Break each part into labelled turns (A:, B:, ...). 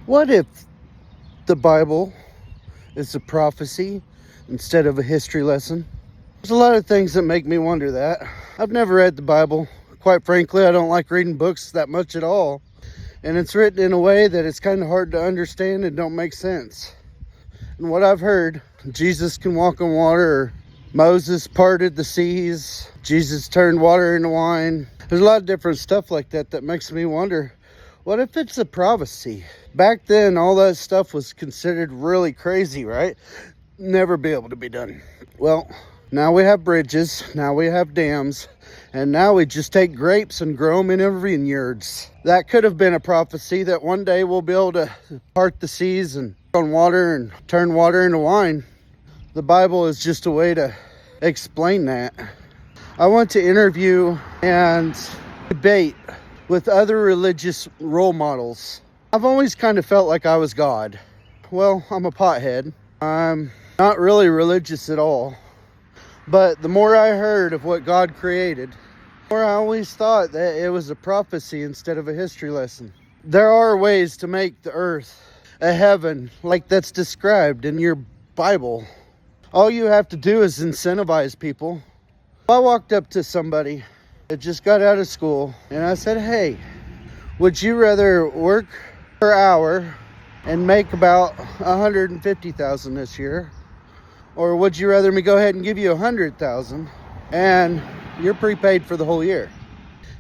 A: What if the Bible is a prophecy instead of a history lesson? There's a lot of things that make me wonder that. I've never read the Bible. Quite frankly, I don't like reading books that much at all. And it's written in a way that it's kind of hard to understand and don't make sense. And what I've heard, Jesus can walk on water, or Moses parted the seas, Jesus turned water into wine. There's a lot of different stuff like that that makes me wonder, what if it's a prophecy? Back then, all that stuff was considered really crazy, right? Never be able to be done. Well, now we have bridges, now we have dams, and now we just take grapes and grow them in our vineyards. That could have been a prophecy that one day we'll be able to part the seas and on water and turn water into wine. The Bible is just a way to explain that. I want to interview and debate with other religious role models. I've always kind of felt like I was God. Well, I'm a pothead. I'm not really religious at all. But the more I heard of what God created, the more I always thought that it was a prophecy instead of a history lesson. There are ways to make the earth a heaven like that's described in your Bible. All you have to do is incentivize people. I walked up to somebody that just got out of school and I said, hey, would you rather work per hour and make about $150,000 this year? Or would you rather me go ahead and give you $100,000 and you're prepaid for the whole year?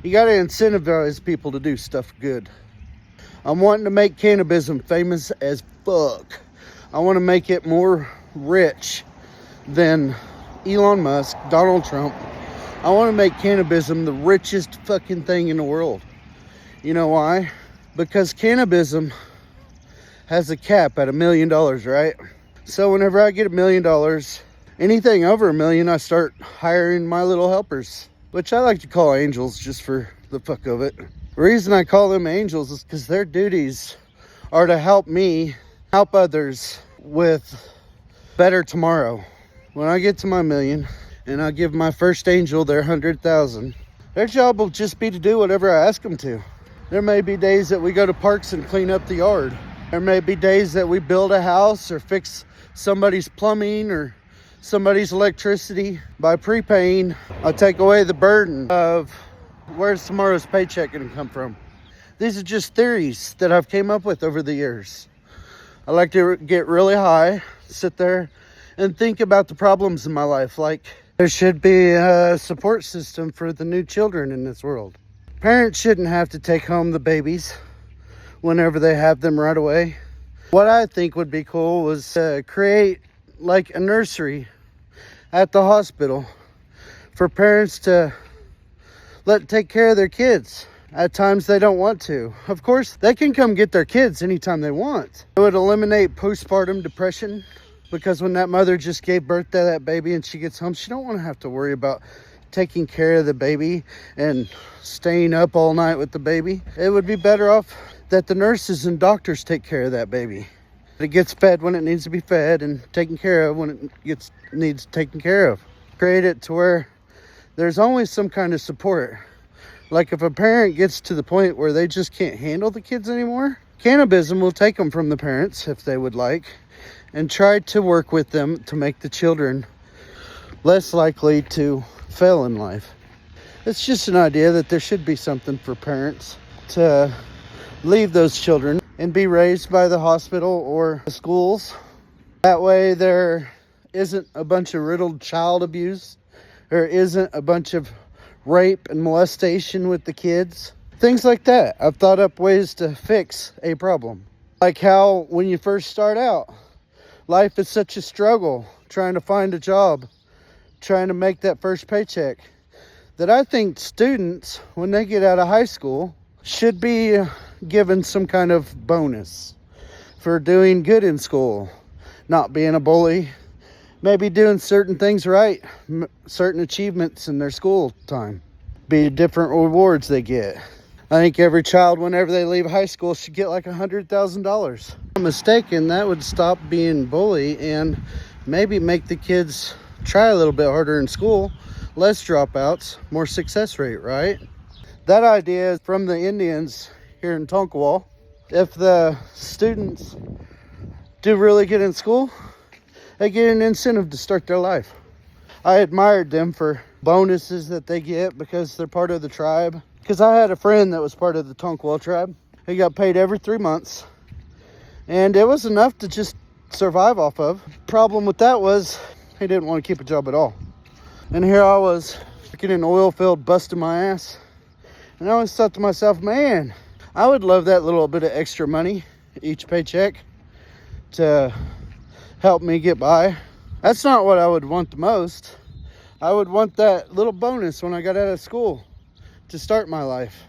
A: You got to incentivize people to do stuff good. I'm wanting to make cannabism famous as fuck. I want to make it more rich than Elon Musk, Donald Trump. I want to make cannabism the richest fucking thing in the world. You know why? Because cannabism has a cap at $1 million, right? So whenever I get $1 million, anything over $1 million, I start hiring my little helpers, which I like to call angels just for the fuck of it. The reason I call them angels is because their duties are to help me help others with better tomorrow. When I get to my $1 million and I give my first angel their $100,000, their job will just be to do whatever I ask them to. There may be days that we go to parks and clean up the yard. There may be days that we build a house or fix somebody's plumbing or somebody's electricity. By prepaying, I take away the burden of where's tomorrow's paycheck going to come from. These are just theories that I've came up with over the years. I like to get really high, sit there and think about the problems in my life. Like there should be a support system for the new children in this world. Parents shouldn't have to take home the babies whenever they have them right away. What I think would be cool was create like a nursery at the hospital for parents to take care of their kids. At times they don't want to. Of course, they can come get their kids anytime they want. It would eliminate postpartum depression, because when that mother just gave birth to that baby and she gets home, she don't want to have to worry about taking care of the baby and staying up all night with the baby. It would be better off that the nurses and doctors take care of that baby. It gets fed when it needs to be fed and taken care of when it needs taken care of. Create it to where there's always some kind of support. Like if a parent gets to the point where they just can't handle the kids anymore, Cannabizm will take them from the parents if they would like and try to work with them to make the children less likely to fail in life. It's just an idea that there should be something for parents to leave those children and be raised by the hospital or the schools. That way there isn't a bunch of riddled child abuse. There isn't a bunch of rape and molestation with the kids. Things like that. I've thought up ways to fix a problem. Like how when you first start out, life is such a struggle trying to find a job, trying to make that first paycheck, that I think students, when they get out of high school, should be given some kind of bonus for doing good in school, not being a bully, maybe doing certain things right, certain achievements in their school time, be different rewards they get. I think every child, whenever they leave high school, should get like $100,000. If I'm mistaken, that would stop being bully and maybe make the kids try a little bit harder in school, less dropouts, more success rate, right? That idea is from the Indians here in Tonkawa. If the students do really good in school, they get an incentive to start their life. I admired them for bonuses that they get because they're part of the tribe. Because I had a friend that was part of the Tonkwell tribe. He got paid every 3 months. And it was enough to just survive off of. Problem with that was he didn't want to keep a job at all. And here I was working in an oil field, busting my ass. And I always thought to myself, man, I would love that little bit of extra money each paycheck to help me get by. That's not what I would want the most. I would want that little bonus when I got out of school to start my life.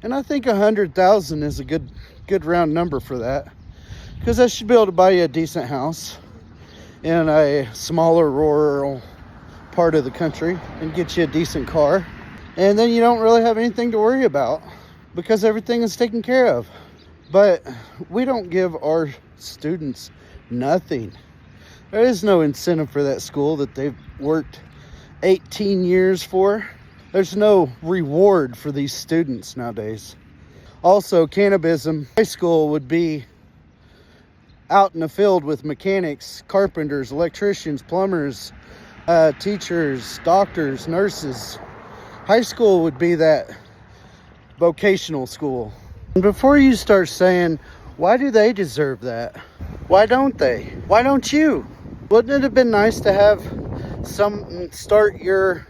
A: And I think 100,000 is a good round number for that. Because I should be able to buy you a decent house in a smaller rural part of the country and get you a decent car. And then you don't really have anything to worry about because everything is taken care of. But we don't give our students nothing. There is no incentive for that school that they've worked 18 years for. There's no reward for these students nowadays. Also, Cannabizm high school would be out in the field with mechanics, carpenters, electricians, plumbers, teachers, doctors, nurses. High school would be that vocational school. And before you start saying, why do they deserve that? Why don't they? Why don't you? Wouldn't it have been nice to have start your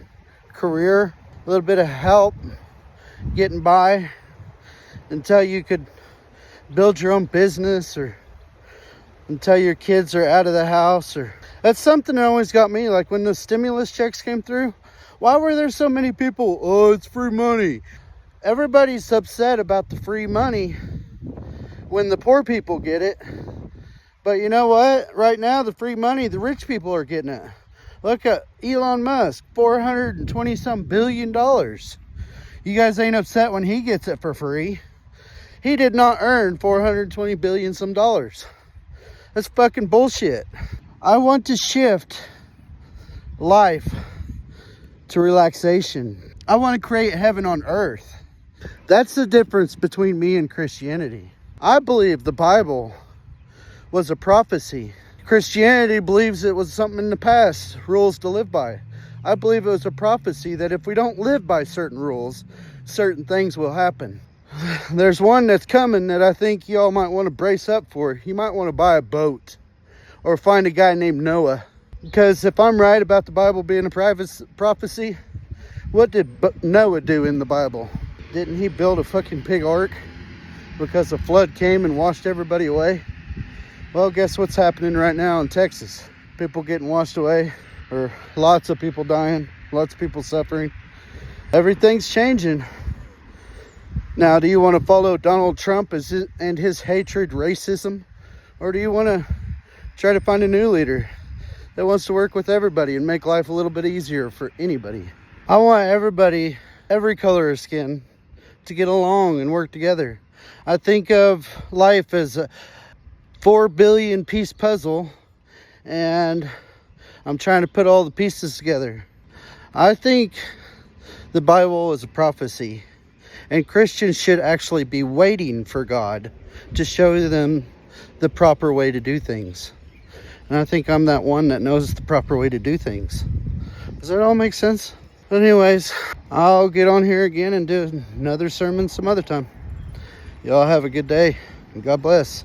A: career, a little bit of help getting by until you could build your own business or until your kids are out of the house? Or that's something that always got me, like when the stimulus checks came through. Why were there so many people, oh, it's free money? Everybody's upset about the free money when the poor people get it. But you know what? Right now, the free money, the rich people are getting it. Look at Elon Musk, $420-some billion. You guys ain't upset when he gets it for free. He did not earn $420 billion some dollars. That's fucking bullshit. I want to shift life to relaxation. I want to create heaven on earth. That's the difference between me and Christianity. I believe the Bible was a prophecy. Christianity believes it was something in the past, rules to live by. I believe it was a prophecy that if we don't live by certain rules, certain things will happen. There's one that's coming that I think y'all might want to brace up for. You might want to buy a boat or find a guy named Noah. Because if I'm right about the Bible being a prophecy, what did Noah do in the Bible? Didn't he build a fucking big ark because a flood came and washed everybody away? Well, guess what's happening right now in Texas? People getting washed away, or lots of people dying, lots of people suffering. Everything's changing. Now, do you want to follow Donald Trump and his hatred, racism? Or do you want to try to find a new leader that wants to work with everybody and make life a little bit easier for anybody? I want everybody, every color of skin, to get along and work together. I think of life as a 4 billion piece puzzle, and I'm trying to put all the pieces together. I think the Bible is a prophecy, and Christians should actually be waiting for God to show them the proper way to do things. And I think I'm that one that knows the proper way to do things. Does that all make sense? But anyways, I'll get on here again and do another sermon some other time. Y'all have a good day, and God bless.